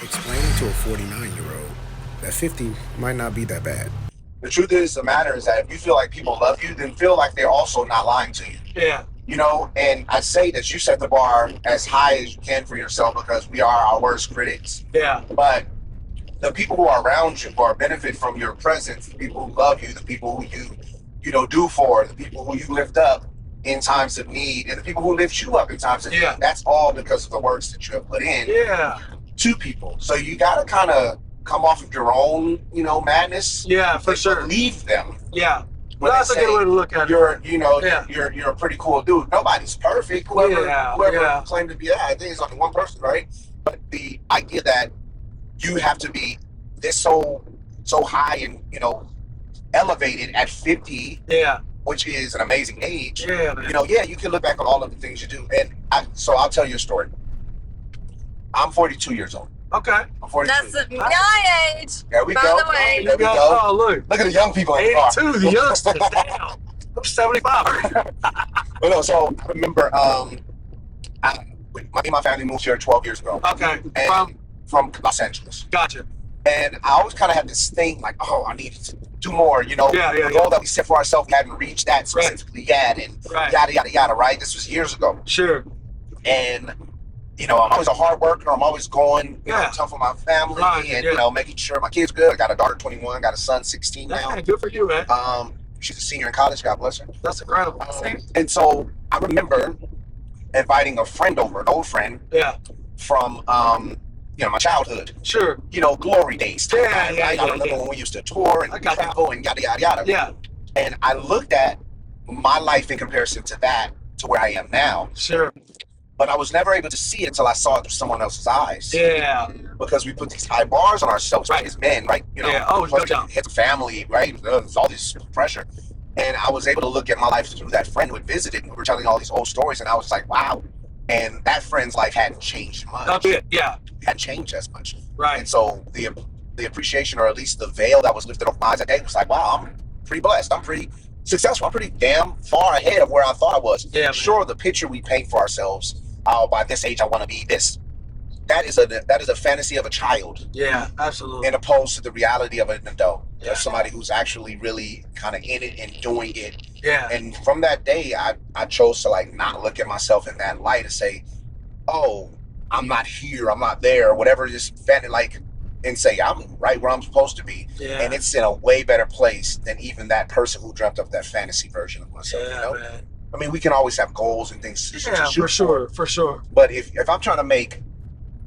explaining to a 49-year-old that 50 might not be that bad. The truth is, the matter is that if you feel like people love you, then feel like they're also not lying to you. Yeah. You know, and I say that you set the bar as high as you can for yourself because we are our worst critics. Yeah. But the people who are around you, who are benefit from your presence, the people who love you, the people who you do for, the people who you lift up in times of need, and the people who lift you up in times of need. That's all because of the works that you have put in to people. So you got to kind of come off of your own, madness. Yeah, for sure. Believe them. Yeah. Well, that's a good way to look at it. You're a pretty cool dude. Nobody's perfect. Whoever claimed to be that, I think it's only one person, right? But the idea that you have to be this so high and elevated at 50, which is an amazing age. Yeah, man. You can look back on all of the things you do, and I'll tell you a story. I'm 42 years old. Okay. I'm 42. That's my age. There we by go. the way. There we go. Oh, look at the young people in the car. 82, the youngsters. Damn. I'm 75. Well, no, so I remember, my family moved here 12 years ago. Okay. From Los Angeles. Gotcha. And I always kind of had this thing like, I needed to do more, the goal that we set for ourselves, we hadn't reached that specifically yet, and yada, yada, yada, right? This was years ago. Sure. And, I'm always a hard worker. I'm always going, tough on my family and, making sure my kids good. I got a daughter, 21, got a son, 16 now. Good for you, man. She's a senior in college, God bless her. That's incredible. And so I remember inviting a friend over, an old friend. Yeah. From, my childhood. Sure. Glory days. I remember when we used to tour and travel and yada, yada, yada. Yeah. And I looked at my life in comparison to that, to where I am now. Sure. But I was never able to see it until I saw it through someone else's eyes. Yeah. Because we put these high bars on ourselves, right, as men, right? It's a family, right? There's all this pressure. And I was able to look at my life through that friend who had visited, and we were telling all these old stories, and I was like, wow. And that friend's life hadn't changed much. A bit, yeah. Hadn't changed as much. Right. And so the appreciation, or at least the veil that was lifted off my eyes that day, was like, wow, I'm pretty blessed. I'm pretty successful. I'm pretty damn far ahead of where I thought I was. Yeah, sure, the picture we paint for ourselves, by this age I want to be this. That is a fantasy of a child. Yeah, absolutely. And opposed to the reality of an adult. There's somebody who's actually really kind of in it and doing it. Yeah. And from that day, I chose to not look at myself in that light and say, oh, I'm not here, I'm not there, whatever, just and say I'm right where I'm supposed to be. Yeah. And it's in a way better place than even that person who dreamt up that fantasy version of myself. Man. I mean, we can always have goals and things to shoot for sure. But if I'm trying to make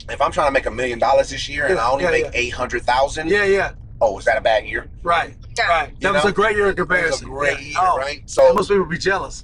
$1 million this year and I only make 800,000, oh, is that a bad year? Right. That was a great year in comparison. It was a great year, right? So most people be jealous.